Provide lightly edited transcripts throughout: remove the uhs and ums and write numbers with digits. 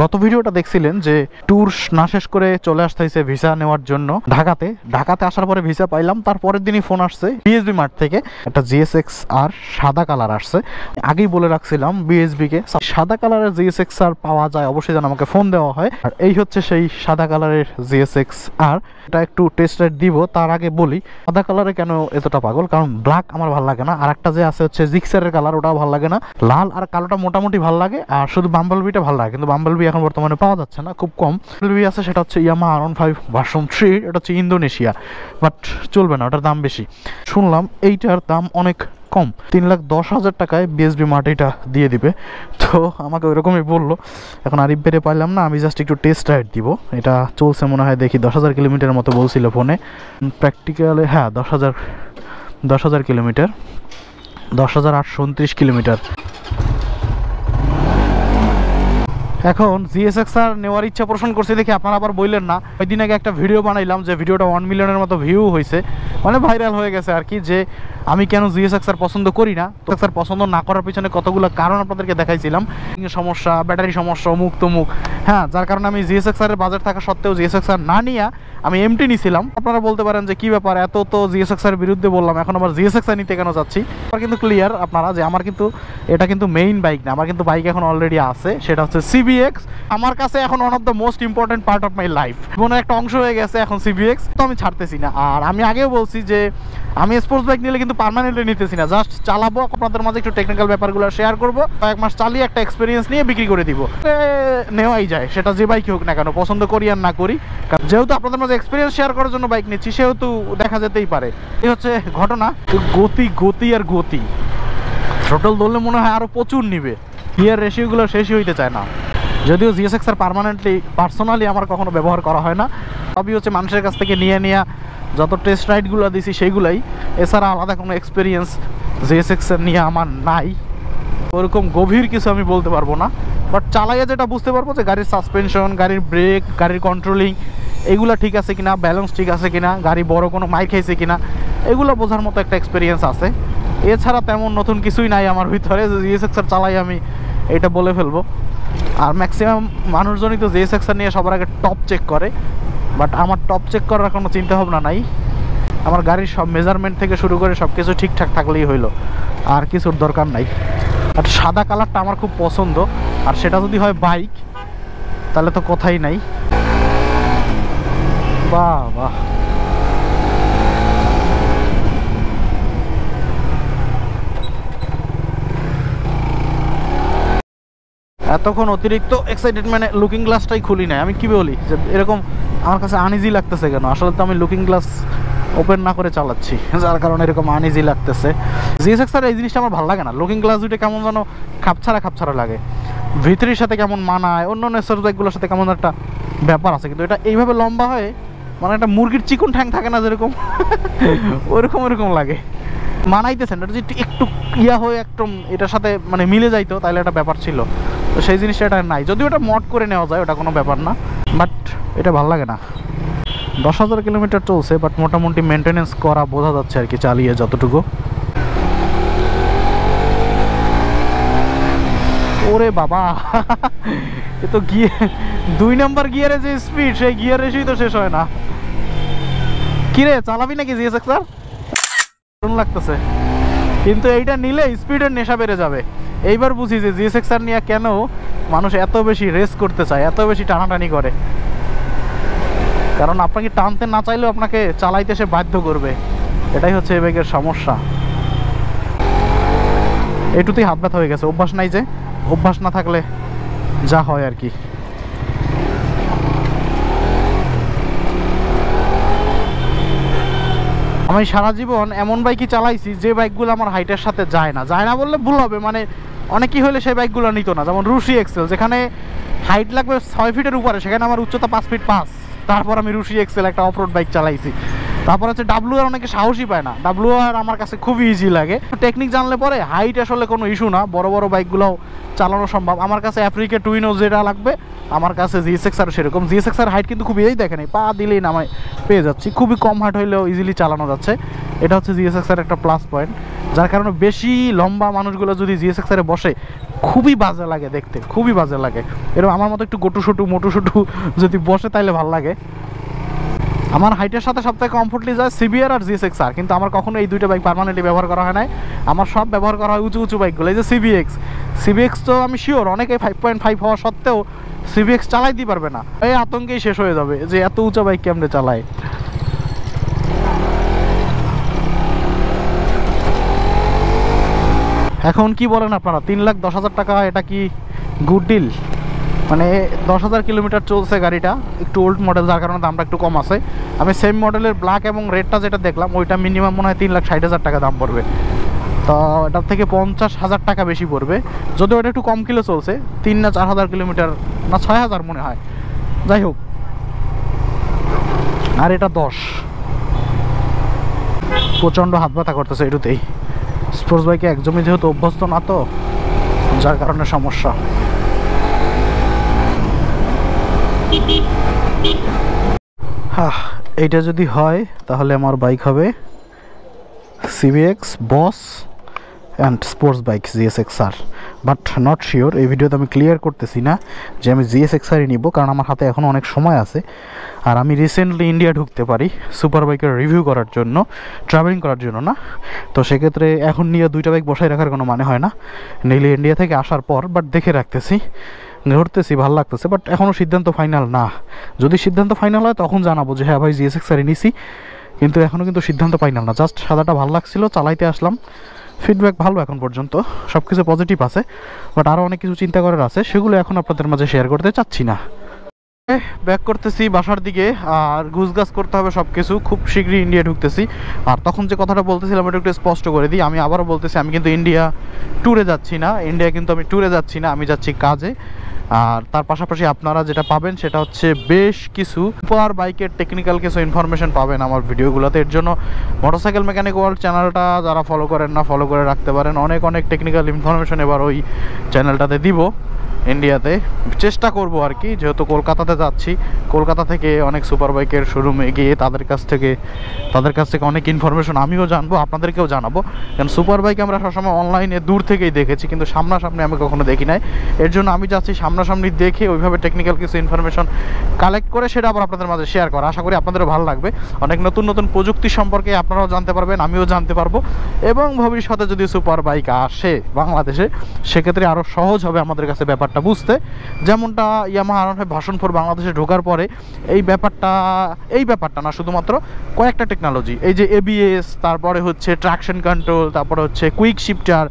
গত ভিডিওটা দেখছিলেন যে ট্যুর না শেষ করে চলে আসতেছে ভিসা নেওয়ার জন্য ঢাকাতে আসার পরে ভিসা পাইলাম। তারপরের দিনই ফোন আসছে বিএসবি মার্ট থেকে, একটা জিএসএক্স আর সাদা কালার আসছে। আগেই বলে রাখছিলাম বিএসবি কে সাদা কালারের জিএসএক্স আর পাওয়া যায় অবশ্যই যেন আমাকে ফোন দেওয়া হয়। আর এই হচ্ছে সেই সাদা কালারের জিএসএক্স আর, এটা একটু টেস্ট রাইড দিব। তার আগে বলি সাদা কালারে কেন এতটা পাগল, কারণ ব্ল্যাক আমার ভালো লাগে না, আর একটা যে আছে হচ্ছে জিক্সারের কালার, ওটাও ভালো লাগে না। লাল আর কালোটা মোটামুটি ভালো লাগে, আর শুধু বাম্বলবিটা ভালো লাগে, কিন্তু বাম্বলবি এখন বর্তমানে পাওয়া যাচ্ছে না, খুব কম। বাম্বলবি আছে সেটা হচ্ছে ইয়ামাহা R15 ভার্সন 3, এটা হচ্ছে ইন্দোনেশিয়া, বাট চলবে না, ওটার দাম বেশি। শুনলাম এইটার দাম অনেক কম, 3,10,000 টাকায় বিএসবি মার্ট এটা দিয়ে দিবে। তো আমাকে ওইরকমই বললো। এখন আরিফ বেড়ে পাইলাম না, আমি জাস্ট একটু টেস্ট রাইড দিব। এটা চলছে মনে হয়, দেখি 10,000 কিলোমিটারের মতো বলছিল ফোনে, প্র্যাকটিক্যালে হ্যাঁ 10,000 কিলোমিটার, 10,829 কিলোমিটার। এখন জিএসএক্স আর নেওয়ার ইচ্ছা পোষণ করছে দেখি আপনারা আবার বললেন না। ওই দিন আগে একটা ভিডিও বানাইলাম, যে ভিডিওটা 1 মিলিয়নের মতো ভিউ হয়েছে, মানে ভাইরাল হয়ে গেছে আর কি, যে আমি কেন জিএসএক্স আর পছন্দ করি না। জিএসএক্স আর পছন্দ না করার পিছনে কতগুলো কারণ আপনাদেরকে দেখাইছিলাম, সমস্যা, ব্যাটারি সমস্যা, অমুক তমুক, হ্যাঁ, যার কারণে আমি জিএসএক্স এর বাজার থাকা সত্ত্বেও জিএসএক্স আর না নিয়ে আমি এমটি নিয়েছিলাম। আপনারা বলতে পারেন যে কি ব্যাপার, এত তো জিএসএক্স এর বিরুদ্ধে বললাম, এখন আবার জিএসএক্স আর নিতে কেন যাচ্ছি। আমার কিন্তু ক্লিয়ার আপনারা যে আমার কিন্তু এটা কিন্তু মেইন বাইক না, আমার কিন্তু বাইক এখন অলরেডি আছে, সেটা হচ্ছে সিবিএক্স। আমার কাছে এখন one of the most important part of my life, জীবনের একটা অংশ হয়ে গেছে এখন সিবিএক্স, তো আমি ছাড়তেছি না। আর আমি আগেও বলছি যে আমি স্পোর্টস বাইক নিলে কিন্তু পার্মানেন্টলি নিতেছি না, জাস্ট চালাবো, আপনাদের মাঝে একটু টেকনিক্যাল ব্যাপারগুলো শেয়ার করবো, কয়েক মাস চালিয়ে একটা এক্সপিরিয়েন্স নিয়ে বিক্রি করে দিব, নেওয়াই যায়, সেটা যে বাইকই হোক না কেন, পছন্দ করি আর না করি। যেহেতু আপনাদের মাঝে এক্সপিরিয়েন্স শেয়ার করার জন্য বাইক নিচ্ছি, সেহেতু দেখা যেতেই পারে। এই হচ্ছে ঘটনা। গতি আর গতি, থ্রোটল ধরলে মনে হয় আরও প্রচুর নিবে, গিয়ার রেশিওগুলো শেষই হইতে চায় না। যদিও জিএসএক্স আর পার্সোনালি আমার কখনো ব্যবহার করা হয় না, সবই হচ্ছে মানুষের কাছ থেকে নিয়ে যত টেস্ট রাইডগুলো দিছি সেইগুলাই, এছাড়া আলাদা কোনো এক্সপিরিয়েন্স জিএসএক্স এর নিয়ে আমার নাই। ওরকম গভীর কিছু আমি বলতে পারবো না, বাট চালাইয়া যেটা বুঝতে পারবো যে গাড়ির সাসপেনশন, গাড়ির ব্রেক, গাড়ির কন্ট্রোলিং এগুলো ঠিক আছে কিনা, ব্যালেন্স ঠিক আছে কিনা, গাড়ি বড় কোনো মাইক খাইছে কিনা, এগুলো বোঝার মতো একটা এক্সপিরিয়েন্স আছে। এছাড়া তেমন নতুন কিছুই নাই আমার ভিতরে যে জিএসএক্স আর চালাই আমি এটা বলে ফেলবো। আর ম্যাক্সিমাম মানুষজনই তো জিএসএক্স নিয়ে সবার আগে টপ চেক করে, বাট আমার টপ চেক করার কোনো চিন্তা ভাবনা নাই। আমার গাড়ির সব মেজারমেন্ট থেকে শুরু করে সব কিছু ঠিকঠাক থাকলেই হইলো, আর কিছুর দরকার নাই। আর সাদা কালারটা আমার খুব পছন্দ, আর সেটা যদি হয় বাইক তাহলে তো কথাই নাই। বাহ বাহ, এতক্ষণ অতিরিক্ত এক্সাইটেড মানে লুকিং গ্লাসটাই খুলি নাই। আমি কি বলি যে এরকম আমার কাছে আনইজি লাগতেছে কেন, আসলে তো আমি লুকিং গ্লাস ওপেন না করে চালাচ্ছি, যার কারণে এরকম আনইজি লাগতেছে। জিএসএক্স আর এই জিনিসটা আমার ভালো লাগে না, লুকিং গ্লাস দুইটা কেমন যেন খাপছাড়া লাগে, ভিতরের সাথে কেমন মানায়, অন্য নেসার বাইকগুলোর সাথে কেমন একটা ব্যাপার আছে, কিন্তু এটা এইভাবে লম্বা হয়ে মানে একটা মুরগির চিকন ঠ্যাং থাকে না যেরকম, ওরকম লাগে, মানাইতেছেন। এটা যদি একটু ইয়া হয়ে একদম এটার সাথে মানে মিলে যাইতো তাহলে একটা ব্যাপার ছিল, তো সেই জিনিসটা এটা নাই। যদিও এটা মড করে নেওয়া যায়, ওটা কোনো ব্যাপার না, বাট এটা ভালো লাগে না। 10,000 কিলোমিটার চলছে, বাট মোটামুটি মেনটেনেন্স করা বোঝা যাচ্ছে আর কি, চালিয়ে যতটুকু। ওরে বাবা, এ তো গিয়ার 2 নাম্বার গিয়ারে যে স্পিড, সেই গিয়ার রেসেই তো শেষ হয় না। কিরে চালাবি নাকি জিএসএক্স আর? লাগতেছে, কিন্তু এইটা নিলে স্পিডের নেশা বেড়ে যাবে। এইবার বুঝি যে জিএসএক্স আর নিয়ে কেন মানুষ এত বেশি রেস করতে চায়, এত বেশি টানাটানি করে, কারণ আপনাকে টানতে না চাইলেও আপনাকে চালাইতে সে বাধ্য করবে, এটাই হচ্ছে এই বাইকের সমস্যা। এইটুতেই হাত ব্যথা হয়ে গেছে, অভ্যাস নাই, যে অভ্যাস না থাকলে যা হয় আর কি। আমি সারা জীবন এমন বাইকই চালাইছি যে বাইকগুলো আমার হাইটের সাথে যায় না বললে ভুল হবে, মানে অনেকেই হলে সেই বাইকগুলো নিত না। যেমন রুশি এক্সেল, যেখানে হাইট লাগবে 6 ফিটের উপরে, সেখানে আমার উচ্চতা 5 ফিট 5, তারপর আমি রুশি এক্সেল একটা অফরোড বাইক চালাইছি। তারপর হচ্ছে ডাব্লুআর, অনেকে সাহসই পায় না, ডাব্লুআর আমার কাছে খুবই ইজি লাগে। টেকনিক জানলে পরে হাইট আসলে কোনো ইস্যু না, বড় বাইকগুলোও চালানো সম্ভব। আমার কাছে আফ্রিকা টুইনো যেটা লাগবে, আমার কাছে জিএসএক্স আর সেরকম। জিএসএক্স আর হাইট কিন্তু খুব ইজি, দেখেন পা দিলেই নামায় পেয়ে যাচ্ছি, খুবই কম হাইট হইলেও ইজিলি চালানো যাচ্ছে। এটা হচ্ছে জিএসএক্স এর একটা প্লাস পয়েন্ট। যার কারণে বেশি লম্বা মানুষগুলো যদি জিএসএক্সআরে বসে খুবই বাজে লাগে দেখতে, খুবই বাজে লাগে। এরকম আমার মতো একটু গোটু মোটু যদি বসে তাইলে ভাল লাগে। আমার হাইটের সাথে সবথেকে কমফোর্টলি যায় সিবিআর আর জিএসএক্সআর, কিন্তু আমার কখনো এই দুইটা বাইক পার্মানেন্টলি ব্যবহার করা হয় নাই। আমার সব ব্যবহার করা হয় উঁচু বাইকগুলো। এই যে সিবিএক্স তো আমি শিওর অনেকে 5.5 হওয়া সত্ত্বেও সিবিএক্স চালাই দিতে পারবে না, এই আতঙ্কেই শেষ হয়ে যাবে যে এত উঁচু বাইক কেমনে চালায়। এখন কি বলেন আপনারা, 3,10,000 টাকা এটা কি গুড ডিল? মানে 10,000 কিলোমিটার চলছে গাড়িটা, একটু ওল্ড মডেল, যার কারণে দামটা একটু কম আছে। আমি সেম মডেলের ব্ল্যাক এবং রেডটা যেটা দেখলাম ওইটা মিনিমাম মনে হয় 3,60,000 টাকা দাম পড়বে। তো এটার থেকে 50,000 টাকা বেশি পড়বে, যদিও এটা একটু কম কিলো চলছে, 3 না 4,000 কিলোমিটার না 6,000 মনে হয়। যাই হোক, আর এটা 10, প্রচণ্ড হাত ব্যথা করতেছে এটুতেই। স্পোর্টস বাইকে একদমই যেহেতু অভ্যস্ত না, তো যার কারণে সমস্যা। হ্যাঁ, এইটা যদি হয় তাহলে আমার বাইক হবে CBX, boss and sports bike GSXR, but not sure. এই ভিডিওতে আমি ক্লিয়ার করতেছি না যে আমি জিএসএক্সআরই নিব, কারণ আমার হাতে এখন অনেক সময় আছে। আর আমি রিসেন্টলি ইন্ডিয়া ঢুকতে পারি সুপার বাইকের রিভিউ করার জন্য, ট্রাভেলিং করার জন্য না। তো সেক্ষেত্রে এখন নিয়ে দুইটা বাইক বসাই রাখার কোনো মানে হয় না, নিলে ইন্ডিয়া থেকে আসার পর। বাট দেখে রাখতেছি, ধরতেছি, ভালো লাগতেছে, বাট এখনও সিদ্ধান্ত ফাইনাল না। যদি সিদ্ধান্ত ফাইনাল হয় তখন জানাবো যে হ্যাঁ ভাই জিএসএক্সআরই নিছি, কিন্তু এখনও কিন্তু সিদ্ধান্ত ফাইনাল না। জাস্ট সাদাটা ভালো লাগছিল, চালাইতে আসলাম, ফিডব্যাক ভালো, এখন পর্যন্ত সব কিছু পজিটিভ আছে। বাট আরও অনেক কিছু চিন্তা করার আছে, সেগুলো এখন আপনাদের মাঝে শেয়ার করতে চাচ্ছি না। ব্যাক করতেছি বাসার দিকে, আর গুছগাছ করতে হবে সব কিছু। খুব শীঘ্রই ইন্ডিয়া ঢুকতেছি। আর তখন যে কথাটা বলতেছিলাম এটা একটু স্পষ্ট করে দিই, আমি আবারও বলতেছি, আমি কিন্তু ইন্ডিয়া ট্যুরে যাচ্ছি না। ইন্ডিয়া কিন্তু আমি ট্যুরে যাচ্ছি না, আমি যাচ্ছি কাজে। আর তার পাশাপাশি আপনারা যেটা পাবেন সেটা হচ্ছে বেশ কিছু সুপার বাইকের টেকনিক্যাল কিছু ইনফরমেশন পাবেন আমার ভিডিওগুলোতে। এর জন্য মোটরসাইকেল মেকানিক ওয়ার্ল্ড চ্যানেলটা যারা ফলো করেন না, ফলো করে রাখতে পারেন। অনেক টেকনিক্যাল ইনফরমেশন এবার ওই চ্যানেলটাতে দিব। ইন্ডিয়াতে চেষ্টা করব আর কি, যেহেতু কলকাতাতে যাচ্ছি, কলকাতা থেকে অনেক সুপার বাইকের শোরুমে গিয়ে তাদের কাছ থেকে অনেক ইনফরমেশন আমিও জানবো, আপনাদেরকেও জানাবো। কারণ সুপার বাইক আমরা সবসময় অনলাইনে দূর থেকেই দেখেছি, কিন্তু সামনাসামনি আমি কখনো দেখি নাই। এর জন্য আমি যাচ্ছি সামনাসামনি দেখে ওইভাবে টেকনিক্যাল কিছু ইনফরমেশন কালেক্ট করে সেটা আবার আপনাদের মাঝে শেয়ার করা। আশা করি আপনাদেরও ভালো লাগবে। অনেক নতুন প্রযুক্তি সম্পর্কে আপনারাও জানতে পারবেন, আমিও জানতে পারবো। এবং ভবিষ্যতে যদি সুপার বাইক আসে বাংলাদেশে, সেক্ষেত্রে আরও সহজ হবে আমাদের কাছে ব্যাপারটা বুঝতে। যেমনটা ইয়ামাহা R15 ভার্সন 4 বাংলাদেশে ঢোকার পরে এই ব্যাপারটা না, শুধুমাত্র কয়েকটা টেকনোলজি, এই যে এবিএস, তারপরে হচ্ছে ট্রাকশন কন্ট্রোল, তারপরে হচ্ছে কুইক শিফটার,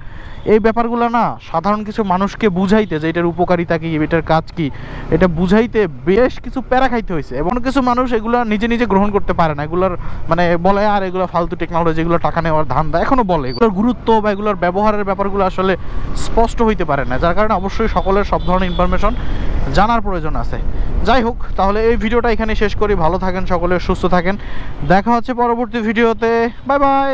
এই ব্যাপারগুলো না সাধারণ কিছু মানুষকে বুঝাইতে যে এটার উপকারিতা কি, এটার কাজ কি, এটা বুঝাইতে বেশ কিছু প্যারা খাইতে হয়েছে। এবং কিছু মানুষ এগুলো নিজে গ্রহণ করতে পারে না, এগুলোর মানে বলে আর এগুলো ফালতু টেকনোলজি, এগুলো টাকা নেওয়ার ধান্দা, এখনও বলে। এগুলোর গুরুত্ব বা এগুলোর ব্যবহারের ব্যাপারগুলো আসলে স্পষ্ট হইতে পারে না, যার কারণে অবশ্যই সকলের সব ধরনের ইনফরমেশন জানার প্রয়োজন আছে। যাই হোক, তাহলে এই ভিডিওটা এখানে শেষ করি। ভালো থাকেন সকলে, সুস্থ থাকেন, দেখা হচ্ছে পরবর্তী ভিডিওতে। Bye bye.